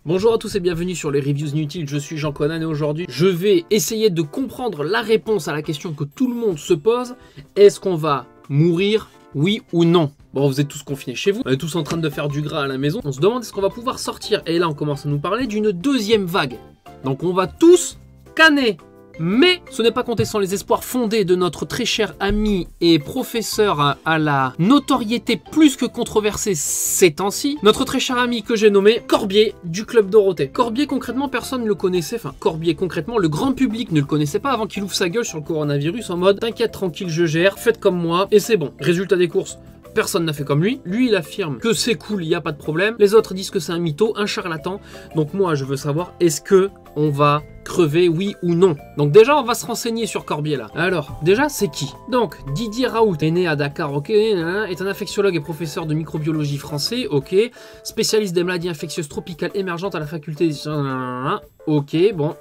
Bonjour à tous et bienvenue sur les Reviews Inutiles, je suis Jean Conan et aujourd'hui je vais essayer de comprendre la réponse à la question que tout le monde se pose. Est-ce qu'on va mourir, oui ou non? Bon, vous êtes tous confinés chez vous, on est tous en train de faire du gras à la maison, on se demande est-ce qu'on va pouvoir sortir. Et là on commence à nous parler d'une deuxième vague. Donc on va tous canner. Mais ce n'est pas compté sans les espoirs fondés de notre très cher ami et professeur à la notoriété plus que controversée ces temps-ci, notre très cher ami que j'ai nommé Corbier du Club Dorothée. Corbier concrètement personne ne le connaissait, enfin Corbier concrètement le grand public ne le connaissait pas avant qu'il ouvre sa gueule sur le coronavirus en mode t'inquiète tranquille je gère, faites comme moi et c'est bon. Résultat des courses. Personne n'a fait comme lui. Lui, il affirme que c'est cool, il n'y a pas de problème. Les autres disent que c'est un mytho, un charlatan. Donc moi, je veux savoir, est-ce que on va crever, oui ou non? Donc déjà, on va se renseigner sur Corbier là. Alors, déjà, c'est qui? Donc, Didier Raoult est né à Dakar, ok, est un infectiologue et professeur de microbiologie français, ok, spécialiste des maladies infectieuses tropicales émergentes à la faculté de... Ok, bon.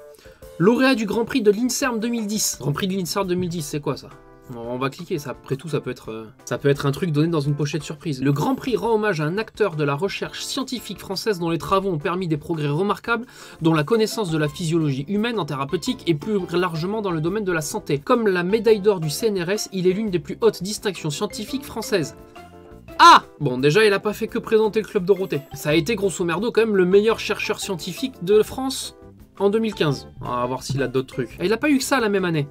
Lauréat du Grand Prix de l'INSERM 2010. Grand Prix de l'INSERM 2010, c'est quoi ça? On va cliquer, ça, après tout ça peut être un truc donné dans une pochette surprise. Le Grand Prix rend hommage à un acteur de la recherche scientifique française dont les travaux ont permis des progrès remarquables dont la connaissance de la physiologie humaine en thérapeutique et plus largement dans le domaine de la santé. Comme la médaille d'or du CNRS, il est l'une des plus hautes distinctions scientifiques françaises. Ah! Bon, déjà, il a pas fait que présenter le Club Dorothée. Ça a été grosso merdo quand même le meilleur chercheur scientifique de France en 2015. On va voir s'il a d'autres trucs. Et il a pas eu que ça la même année.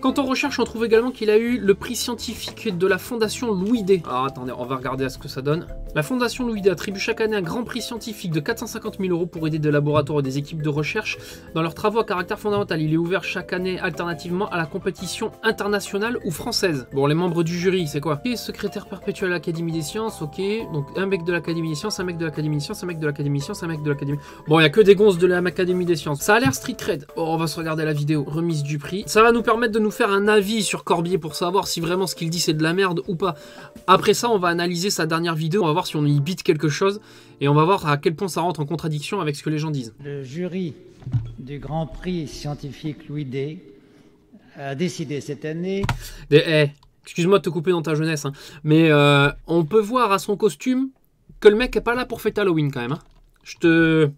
Quand on recherche, on trouve également qu'il a eu le prix scientifique de la Fondation Louis D. Alors attendez, on va regarder à ce que ça donne. La Fondation Louis D attribue chaque année un grand prix scientifique de 450 000 € pour aider des laboratoires et des équipes de recherche dans leurs travaux à caractère fondamental. Il est ouvert chaque année alternativement à la compétition internationale ou française. Bon, les membres du jury, c'est quoi? Ok, secrétaire perpétuel à l'Académie des Sciences, ok. Donc un mec de l'Académie des Sciences, un mec de l'Académie des Sciences, un mec de l'Académie des Sciences, un mec de l'Académie... Bon, il n'y a que des gonzes de l'Académie des Sciences. Ça a l'air street cred. Oh, on va se regarder la vidéo. Remise du prix. Ça va nous permettre de nous faire un avis sur Corbier pour savoir si vraiment ce qu'il dit c'est de la merde ou pas. Après ça, on va analyser sa dernière vidéo, on va voir si on y bite quelque chose et on va voir à quel point ça rentre en contradiction avec ce que les gens disent. Le jury du Grand Prix scientifique Louis D a décidé cette année... Excuse-moi de te couper dans ta jeunesse, hein, mais on peut voir à son costume que le mec est pas là pour fêter Halloween quand même. Hein.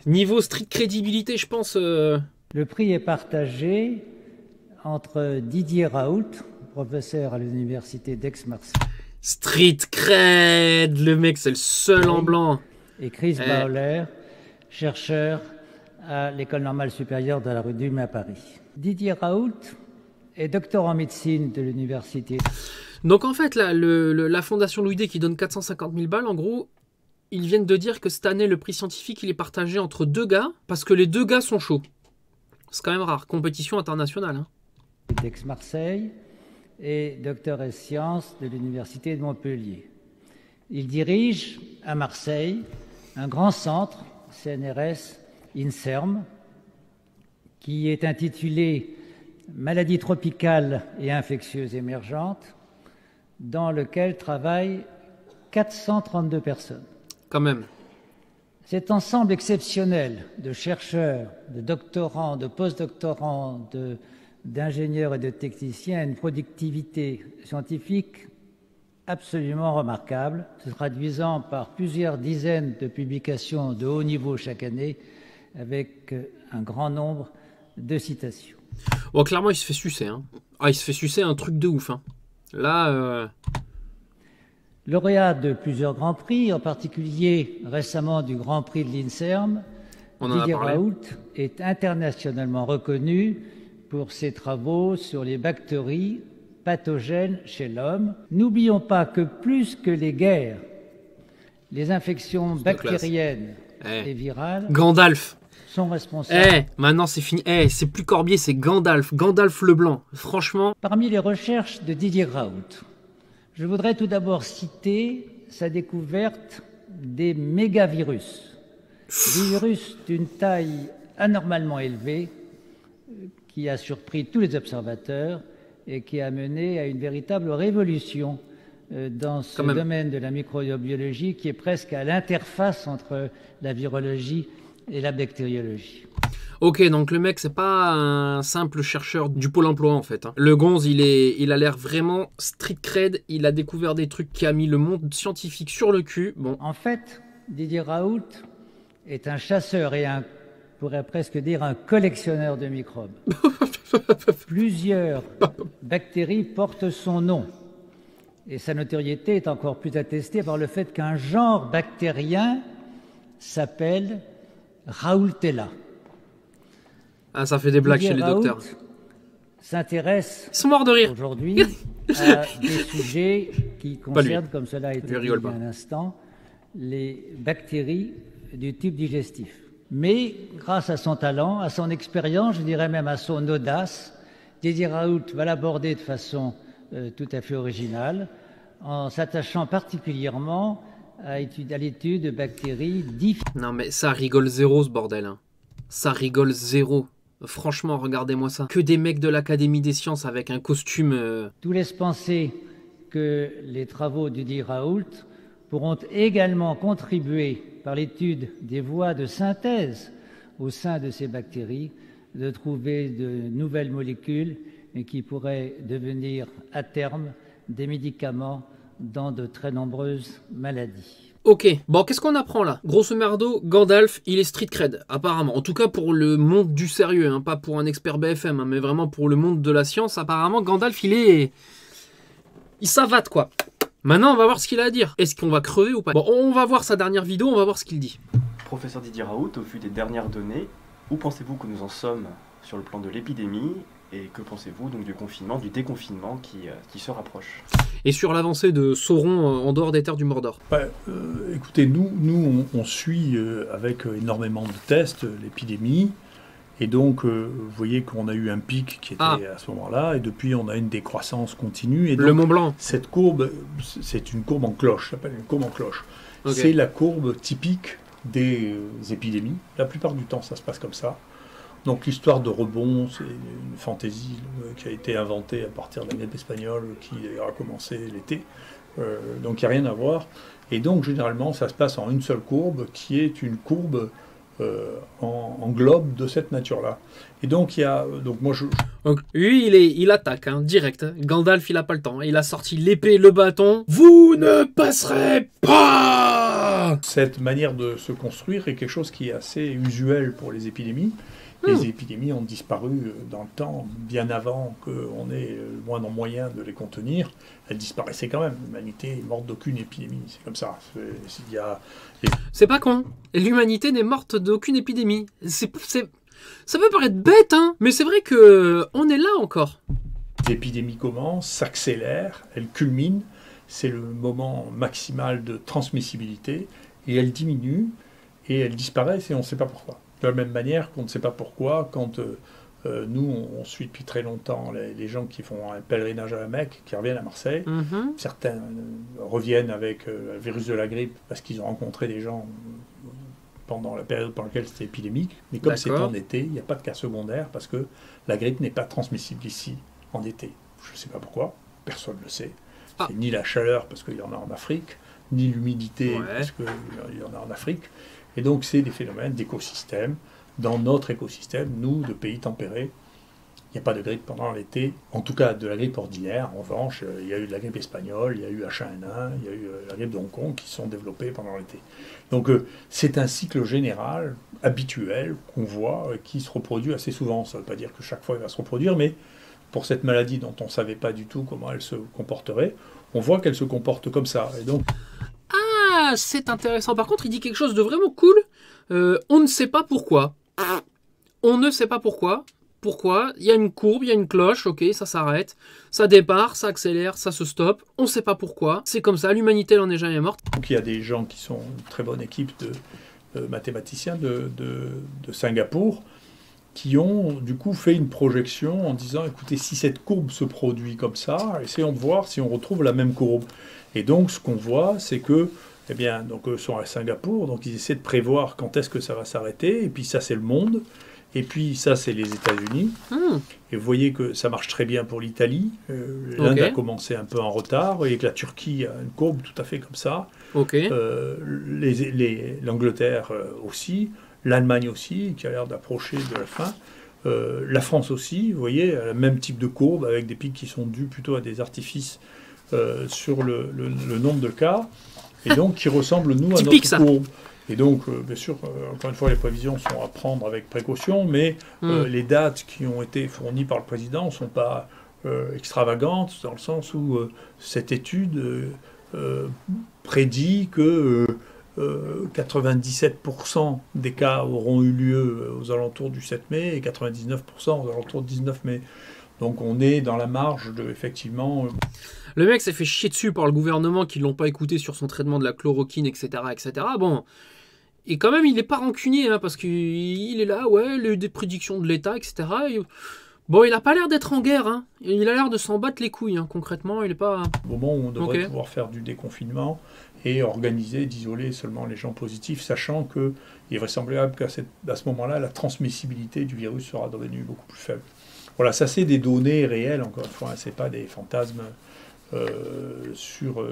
Niveau street crédibilité, je pense... Le prix est partagé entre Didier Raoult, professeur à l'université d'Aix-Marseille. Street cred, le mec c'est le seul en blanc. Et Chris Bauer, chercheur à l'École normale supérieure de la rue d'Ulm à Paris. Didier Raoult est docteur en médecine de l'université. Donc en fait, là, la Fondation Louis D qui donne 450 000 balles, en gros, ils viennent de dire que cette année, le prix scientifique, il est partagé entre deux gars, parce que les deux gars sont chauds. C'est quand même rare, compétition internationale. Hein. D'Aix-Marseille et docteur en sciences de l'université de Montpellier. Il dirige à Marseille un grand centre, CNRS INSERM, qui est intitulé Maladies tropicales et infectieuses émergentes, dans lequel travaillent 432 personnes. Quand même. Cet ensemble exceptionnel de chercheurs, de doctorants, de postdoctorants, d'ingénieurs et de techniciens a une productivité scientifique absolument remarquable, se traduisant par plusieurs dizaines de publications de haut niveau chaque année, avec un grand nombre de citations. Bon, clairement, il se fait sucer. Hein. Ah, il se fait sucer un truc de ouf. Hein. Là... Lauréat de plusieurs grands prix, en particulier récemment du Grand Prix de l'INSERM, Didier Raoult est internationalement reconnu pour ses travaux sur les bactéries pathogènes chez l'homme. N'oublions pas que plus que les guerres, les infections bactériennes et virales Gandalf sont responsables. Maintenant c'est fini. C'est plus Corbier, c'est Gandalf. Gandalf le Blanc. Franchement. Parmi les recherches de Didier Raoult, je voudrais tout d'abord citer sa découverte des mégavirus. Des virus d'une taille anormalement élevée qui a surpris tous les observateurs et qui a mené à une véritable révolution dans ce domaine de la microbiologie qui est presque à l'interface entre la virologie et la bactériologie. Ok, donc le mec, c'est pas un simple chercheur du Pôle emploi, en fait. Hein. Le gonze, il a l'air vraiment street cred. Il a découvert des trucs qui a mis le monde scientifique sur le cul. Bon. En fait, Didier Raoult est un chasseur et on pourrait presque dire un collectionneur de microbes. Plusieurs bactéries portent son nom. Et sa notoriété est encore plus attestée par le fait qu'un genre bactérien s'appelle Raoultella. Ah, ça fait des blagues chez les docteurs. S'intéresse Ils sont morts de rire aujourd'hui à des sujets qui concernent, comme cela a été dit il y a un instant, les bactéries du tube digestif. Mais grâce à son talent, à son expérience, je dirais même à son audace, Didier Raoult va l'aborder de façon tout à fait originale, en s'attachant particulièrement à l'étude de bactéries différentes. Non mais ça rigole zéro ce bordel. Hein. Ça rigole zéro. Franchement, regardez-moi ça. Que des mecs de l'Académie des sciences avec un costume... Tout laisse penser que les travaux de Didier Raoult pourront également contribuer, par l'étude des voies de synthèse au sein de ces bactéries, de trouver de nouvelles molécules qui pourraient devenir à terme des médicaments dans de très nombreuses maladies. Ok, bon, qu'est-ce qu'on apprend là? Grosso merdo, Gandalf, il est street cred, apparemment. En tout cas pour le monde du sérieux, hein, pas pour un expert BFM, hein, mais vraiment pour le monde de la science. Apparemment, Gandalf, il savate, quoi. Maintenant, on va voir ce qu'il a à dire. Est-ce qu'on va crever ou pas? Bon, on va voir sa dernière vidéo, on va voir ce qu'il dit. Professeur Didier Raoult, au vu des dernières données, où pensez-vous que nous en sommes sur le plan de l'épidémie? Et que pensez-vous donc du confinement, du déconfinement qui se rapproche? Et sur l'avancée de Sauron en dehors des terres du Mordor? Écoutez, nous on suit avec énormément de tests l'épidémie. Et donc, vous voyez qu'on a eu un pic qui était à ce moment-là. Et depuis, on a une décroissance continue. Et donc, le Mont Blanc. Cette courbe, c'est une courbe en cloche. Ça s'appelle une courbe en cloche. Okay. C'est la courbe typique des épidémies. La plupart du temps, ça se passe comme ça. Donc l'histoire de rebond, c'est une fantaisie qui a été inventée à partir de la grippe espagnole qui a commencé l'été. Donc il n'y a rien à voir. Et donc généralement, ça se passe en une seule courbe qui est une courbe en globe de cette nature-là. Et donc il y a... Donc moi je... Donc, lui, il attaque, hein, direct. Gandalf, il n'a pas le temps. Il a sorti l'épée et le bâton. Vous ne passerez pas! Cette manière de se construire est quelque chose qui est assez usuel pour les épidémies. Les épidémies ont disparu dans le temps, bien avant qu'on ait le moindre moyen de les contenir. Elles disparaissaient quand même. L'humanité est morte d'aucune épidémie. C'est comme ça. C'est pas con. L'humanité n'est morte d'aucune épidémie. Ça peut paraître bête, hein, mais c'est vrai qu'on est là encore. L'épidémie commence, s'accélère, elle culmine. C'est le moment maximal de transmissibilité. Et elle diminue et elle disparaît et on ne sait pas pourquoi. De la même manière qu'on ne sait pas pourquoi, quand nous, on suit depuis très longtemps les gens qui font un pèlerinage à la Mecque, qui reviennent à Marseille. Certains reviennent avec le virus de la grippe parce qu'ils ont rencontré des gens pendant la période pendant laquelle c'était épidémique. Mais comme c'est en été, il n'y a pas de cas secondaires parce que la grippe n'est pas transmissible ici en été. Je ne sais pas pourquoi, personne ne le sait. C'est ni la chaleur parce qu'il y en a en Afrique, ni l'humidité parce qu'il y en a en Afrique. Et donc, c'est des phénomènes d'écosystème. Dans notre écosystème, nous, de pays tempérés, il n'y a pas de grippe pendant l'été, en tout cas de la grippe ordinaire. En revanche, il y a eu de la grippe espagnole, il y a eu H1N1, il y a eu la grippe de Hong Kong qui sont développées pendant l'été. Donc, c'est un cycle général, habituel, qu'on voit, qui se reproduit assez souvent. Ça ne veut pas dire que chaque fois il va se reproduire, mais pour cette maladie dont on ne savait pas du tout comment elle se comporterait, on voit qu'elle se comporte comme ça. Et donc... Ah, c'est intéressant. Par contre, il dit quelque chose de vraiment cool. On ne sait pas pourquoi. On ne sait pas pourquoi. Pourquoi? Il y a une courbe, il y a une cloche, ok, ça s'arrête. Ça départ, ça accélère, ça se stoppe. On ne sait pas pourquoi. C'est comme ça, l'humanité n'en est jamais morte. Donc il y a des gens qui sont une très bonne équipe de mathématiciens de Singapour qui ont du coup fait une projection en disant, écoutez, si cette courbe se produit comme ça, essayons de voir si on retrouve la même courbe. Et donc ce qu'on voit, c'est que eh bien, donc, eux sont à Singapour, donc ils essaient de prévoir quand est-ce que ça va s'arrêter, et puis ça c'est le monde, et puis ça c'est les États-Unis, et vous voyez que ça marche très bien pour l'Italie, l'Inde a commencé un peu en retard, et que la Turquie a une courbe tout à fait comme ça, l'Angleterre aussi, l'Allemagne aussi, qui a l'air d'approcher de la fin, la France aussi, vous voyez, le même type de courbe, avec des pics qui sont dus plutôt à des artifices sur le nombre de cas, et donc qui ressemble, nous, à notre courbe. Et donc, bien sûr, encore une fois, les prévisions sont à prendre avec précaution, mais les dates qui ont été fournies par le président ne sont pas extravagantes, dans le sens où cette étude prédit que 97% des cas auront eu lieu aux alentours du 7 mai et 99% aux alentours du 19 mai. Donc on est dans la marge de, effectivement... Le mec s'est fait chier dessus par le gouvernement qui ne l'ont pas écouté sur son traitement de la chloroquine, etc. etc. Bon, et quand même, il n'est pas rancunier, hein, parce qu'il est là, ouais, des prédictions de l'État, etc. Et, bon, il n'a pas l'air d'être en guerre, hein. Il a l'air de s'en battre les couilles, hein. Concrètement, il n'est pas... Au moment où on devrait pouvoir faire du déconfinement et organiser, d'isoler seulement les gens positifs, sachant qu'il est vraisemblable qu'à ce moment-là, la transmissibilité du virus sera devenue beaucoup plus faible. Voilà, ça c'est des données réelles, encore une fois, hein, c'est pas des fantasmes sur...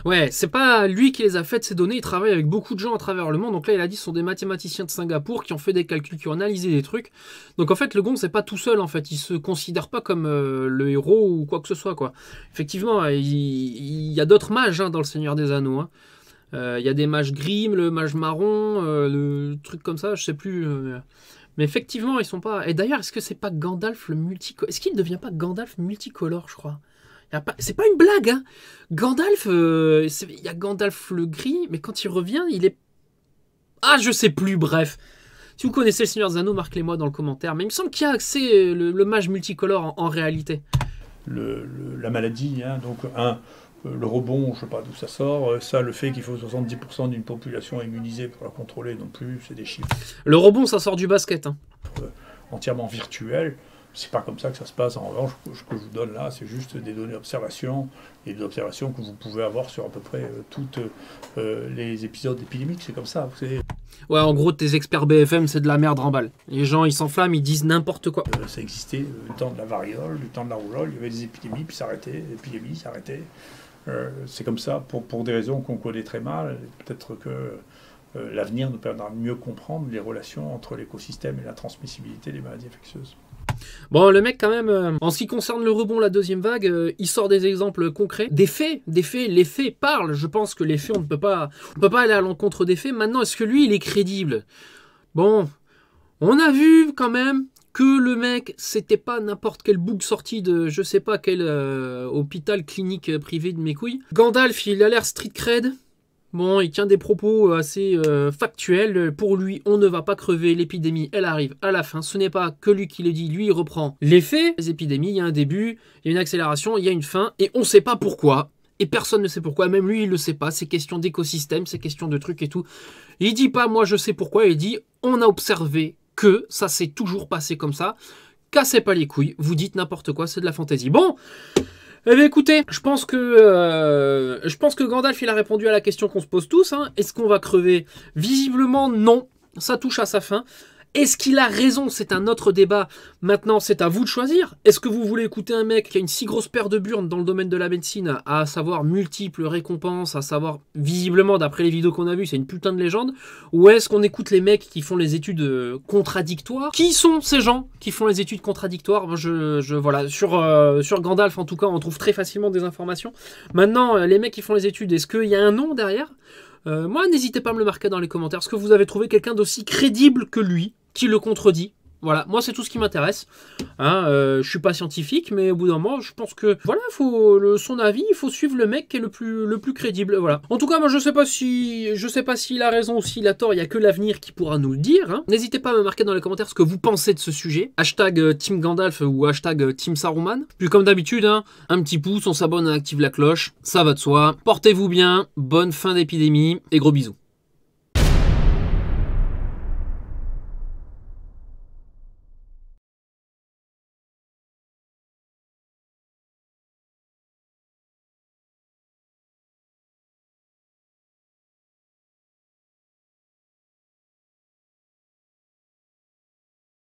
Ouais, c'est pas lui qui les a faites, ces données, il travaille avec beaucoup de gens à travers le monde, donc là il a dit ce sont des mathématiciens de Singapour qui ont fait des calculs, qui ont analysé des trucs, donc en fait le Gong c'est pas tout seul en fait, il se considère pas comme le héros ou quoi que ce soit quoi. Effectivement, il y a d'autres mages hein, dans le Seigneur des Anneaux, hein. Il y a des mages Grimm, le mage marron, le truc comme ça, je sais plus... Mais effectivement, ils sont pas... Et d'ailleurs, est-ce que c'est pas Gandalf le multicolore? Est-ce qu'il ne devient pas Gandalf multicolore, je crois? C'est pas une blague, hein. Gandalf, il y a Gandalf le gris, mais quand il revient, il est... Ah, je sais plus, bref. Si vous connaissez le Seigneur des Anneaux, marquez-les-moi dans le commentaire. Mais il me semble qu'il y a accès le mage multicolore en réalité. La maladie, hein, donc le rebond, je ne sais pas d'où ça sort, ça, le fait qu'il faut 70% d'une population immunisée pour la contrôler non plus, c'est des chiffres. Le rebond, ça sort du basket. Hein. Entièrement virtuel, c'est pas comme ça que ça se passe. En revanche, ce que je vous donne là, c'est juste des données d'observation, et des observations que vous pouvez avoir sur à peu près toutes les épisodes épidémiques, c'est comme ça, vous savez. Ouais, en gros, tes experts BFM, c'est de la merde remballe. Les gens, ils s'enflamment, ils disent n'importe quoi. Ça existait le temps de la variole, le temps de la rougeole, il y avait des épidémies, puis ça arrêtait, l'épidémie s'arrêtait. C'est comme ça, pour des raisons qu'on connaît très mal. Peut-être que l'avenir nous permettra de mieux comprendre les relations entre l'écosystème et la transmissibilité des maladies infectieuses. Bon, le mec, quand même, en ce qui concerne le rebond, la deuxième vague, il sort des exemples concrets. Des faits, les faits parlent. Je pense que les faits, on ne peut pas aller à l'encontre des faits. Maintenant, est-ce que lui, il est crédible? Bon, on a vu quand même que le mec, c'était pas n'importe quel bouc sorti de je sais pas quel hôpital clinique privé de mes couilles. Gandalf, il a l'air street cred. Bon, il tient des propos assez factuels. Pour lui, on ne va pas crever. L'épidémie, elle arrive à la fin. Ce n'est pas que lui qui le dit. Lui, il reprend les faits. Les épidémies, il y a un début, il y a une accélération, il y a une fin. Et on ne sait pas pourquoi. Et personne ne sait pourquoi. Même lui, il ne le sait pas. C'est question d'écosystème, c'est question de trucs et tout. Il dit pas, moi, je sais pourquoi. Il dit, on a observé que ça s'est toujours passé comme ça. Cassez pas les couilles. Vous dites n'importe quoi. C'est de la fantaisie. Bon. Eh bien écoutez, je pense que Gandalf il a répondu à la question qu'on se pose tous. Hein. Est-ce qu'on va crever? Visiblement non, ça touche à sa fin. Est-ce qu'il a raison? C'est un autre débat. Maintenant, c'est à vous de choisir. Est-ce que vous voulez écouter un mec qui a une si grosse paire de burnes dans le domaine de la médecine, à savoir multiples récompenses, à savoir, visiblement, d'après les vidéos qu'on a vues, c'est une putain de légende? Ou est-ce qu'on écoute les mecs qui font les études contradictoires? Qui sont ces gens qui font les études contradictoires? Voilà, sur Gandalf, en tout cas, on trouve très facilement des informations. Maintenant, les mecs qui font les études, est-ce qu'il y a un nom derrière? Moi, n'hésitez pas à me le marquer dans les commentaires. Est-ce que vous avez trouvé quelqu'un d'aussi crédible que lui qui le contredit? Voilà, moi c'est tout ce qui m'intéresse. Hein, je suis pas scientifique, mais au bout d'un moment, je pense que voilà, son avis, il faut suivre le mec qui est le plus crédible. Voilà. En tout cas, moi je sais pas s'il a raison ou s'il a tort. Il y a que l'avenir qui pourra nous le dire. Hein. N'hésitez pas à me marquer dans les commentaires ce que vous pensez de ce sujet. Hashtag Team Gandalf ou hashtag Team Saruman. Puis comme d'habitude, hein, un petit pouce, on s'abonne, on active la cloche. Ça va de soi. Portez-vous bien. Bonne fin d'épidémie et gros bisous.